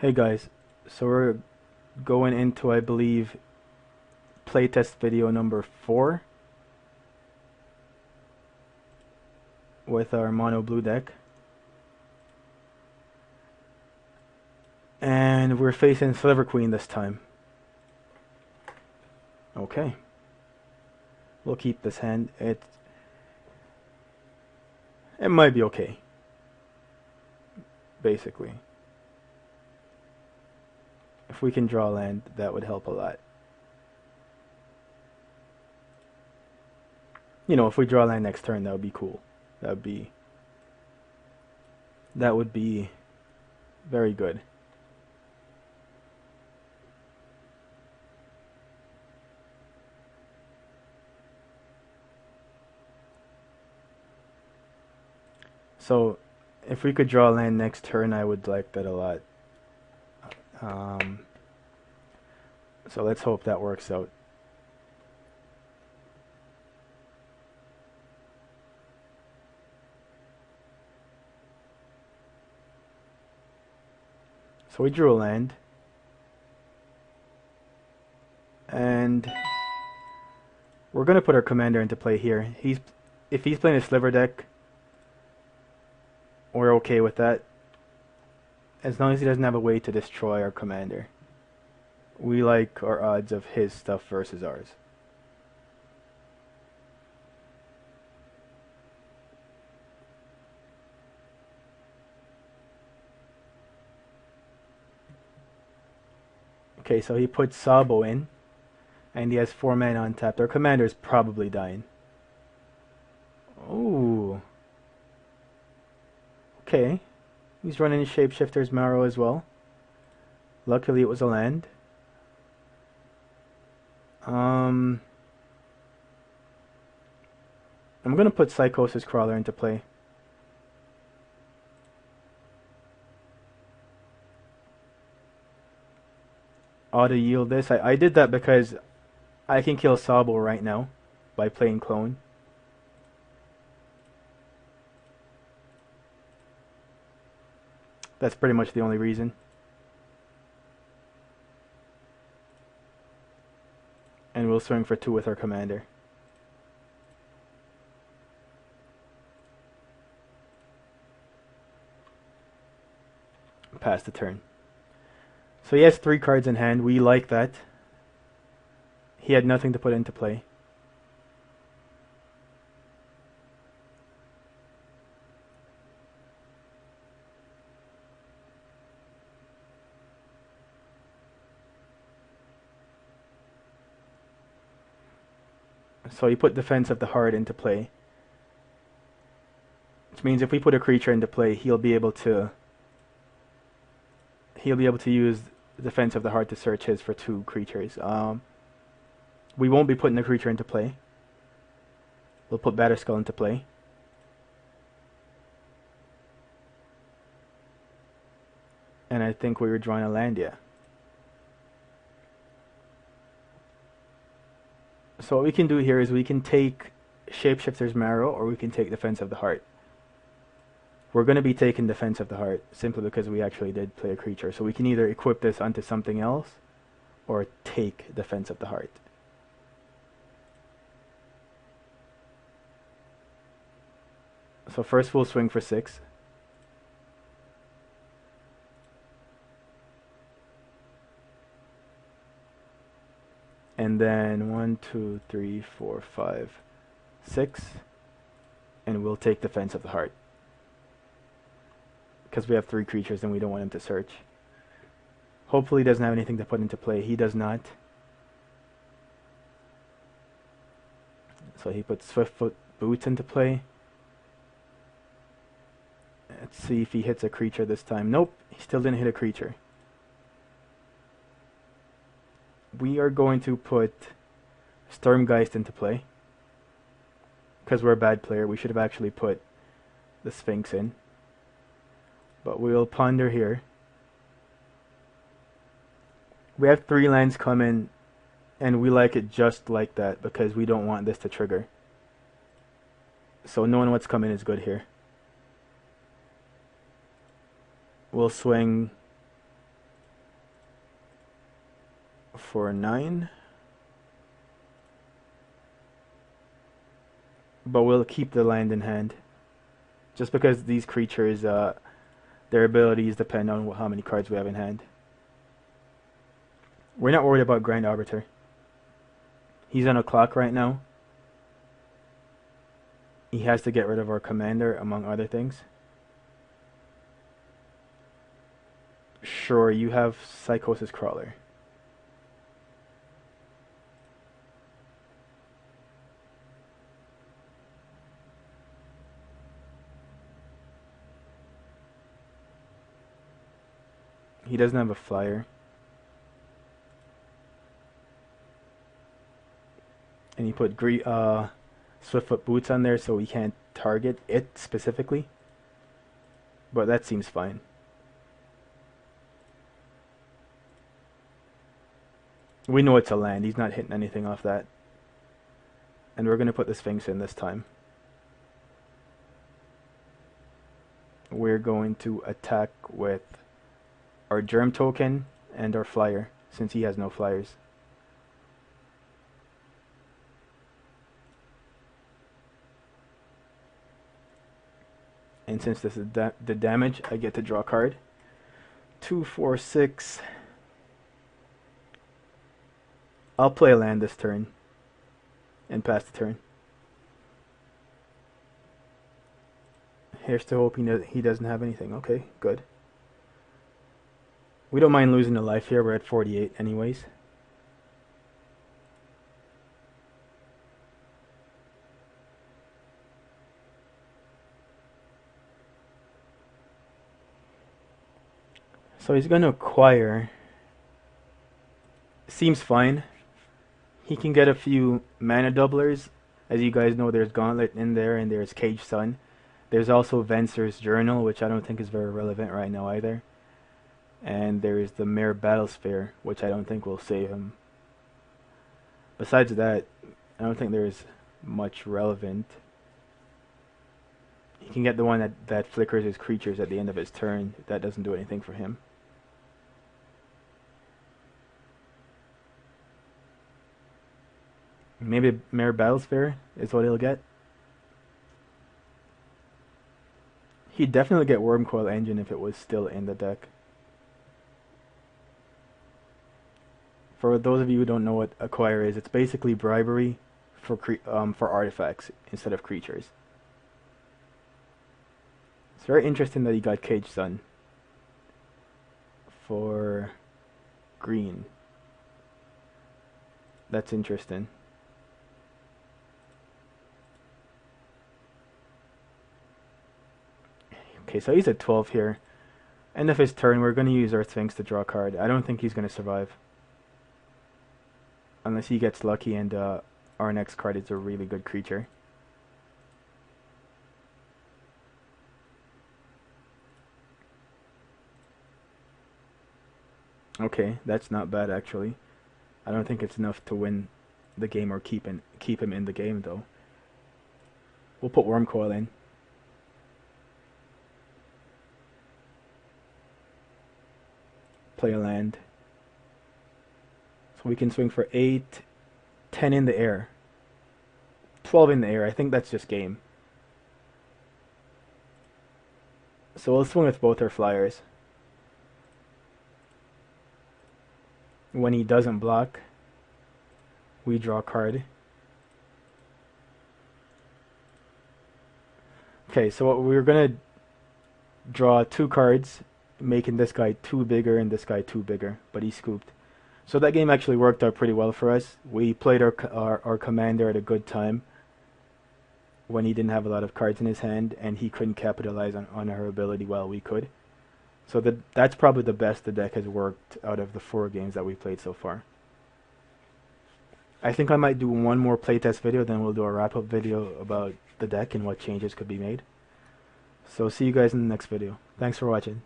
Hey guys, so we're going into, I believe, playtest video number 4 with our mono blue deck. And we're facing Sliver Queen this time. Okay. We'll keep this hand. It might be okay. Basically. If we can draw land, that would help a lot. You know, if we draw land next turn, that would be cool. That would be very good. So, if we could draw land next turn, I would like that a lot. So let's hope that works out. So we drew a land. And we're going to put our commander into play here. If he's playing a Sliver deck, we're okay with that. As long as he doesn't have a way to destroy our commander. We like our odds of his stuff versus ours. Okay, so he puts Sabo in. And he has 4 mana untapped. Our commander's probably dying. Ooh. Okay. He's running Shapeshifter's Marrow as well. Luckily it was a land. I'm gonna put Psychosis Crawler into play. Auto yield this. I did that because I can kill Sabo right now by playing Clone. That's pretty much the only reason. And we'll swing for 2 with our commander. Pass the turn. So he has 3 cards in hand. We like that. He had nothing to put into play. So he put Defense of the Heart into play. Which means if we put a creature into play, he'll be able to use Defense of the Heart to search his for 2 creatures. We won't be putting a creature into play. We'll put Batterskull into play. And I think we were drawing a land, yeah. So what we can do here is we can take Shapeshifter's Marrow or we can take Defense of the Heart. We're going to be taking Defense of the Heart simply because we actually did play a creature. So we can either equip this onto something else or take Defense of the Heart. So first we'll swing for 6. And then 1, 2, 3, 4, 5, 6. And we'll take Defense of the Heart. Because we have 3 creatures and we don't want him to search. Hopefully he doesn't have anything to put into play. He does not. So he puts Swiftfoot Boots into play. Let's see if he hits a creature this time. Nope, he still didn't hit a creature. We are going to put Sturmgeist into play. Because we're a bad player, we should have actually put the Sphinx in. But we'll ponder here. We have 3 lands coming, and we like it just like that because we don't want this to trigger. So knowing what's coming is good here. We'll swing for 9. But we'll keep the land in hand. Just because these creatures, their abilities depend on how many cards we have in hand. We're not worried about Grand Arbiter. He's on a clock right now. He has to get rid of our commander, among other things. Sure, you have Psychosis Crawler. He doesn't have a flyer. And he put Swiftfoot Boots on there so we can't target it specifically. But that seems fine. We know it's a land. He's not hitting anything off that. And we're going to put the Sphinx in this time. We're going to attack with our Germ token and our flyer, since he has no flyers. And since this is the damage, I get to draw a card. 2, 4, 6. I'll play a land this turn and pass the turn. Here's to hoping that he doesn't have anything. Okay, good. We don't mind losing a life here. We're at 48 anyways. So he's going to acquire. Seems fine. He can get a few mana doublers. As you guys know, there's Gauntlet in there and there's Cage Sun. There's also Venser's Journal, which I don't think is very relevant right now either. And there's the Myr Battlesphere, which I don't think will save him. Besides that, I don't think there's much relevant. He can get the one that flickers his creatures at the end of his turn. That doesn't do anything for him. Maybe Myr Battlesphere is what he'll get. He'd definitely get Wurmcoil Engine if it was still in the deck. For those of you who don't know what acquire is, it's basically bribery for artifacts instead of creatures. It's very interesting that he got Cage Sun for green. That's interesting. Okay, so he's at 12 here. End of his turn, we're going to use our Sphinx to draw a card. I don't think he's going to survive. Unless he gets lucky and our next card is a really good creature. Okay, that's not bad actually. I don't think it's enough to win the game or keep him in the game though. We'll put Wurmcoil in. Play a land. So we can swing for 8, 10 in the air, 12 in the air. I think that's just game. So we'll swing with both our flyers. When he doesn't block, we draw a card. Okay, so we're gonna draw 2 cards, making this guy 2 bigger and this guy 2 bigger, but he scooped. So that game actually worked out pretty well for us. We played our commander at a good time when he didn't have a lot of cards in his hand and he couldn't capitalize on her ability while we could. So that's probably the best the deck has worked out of the 4 games that we played so far. I think I might do one more playtest video, then we'll do a wrap-up video about the deck and what changes could be made. So see you guys in the next video. Thanks for watching.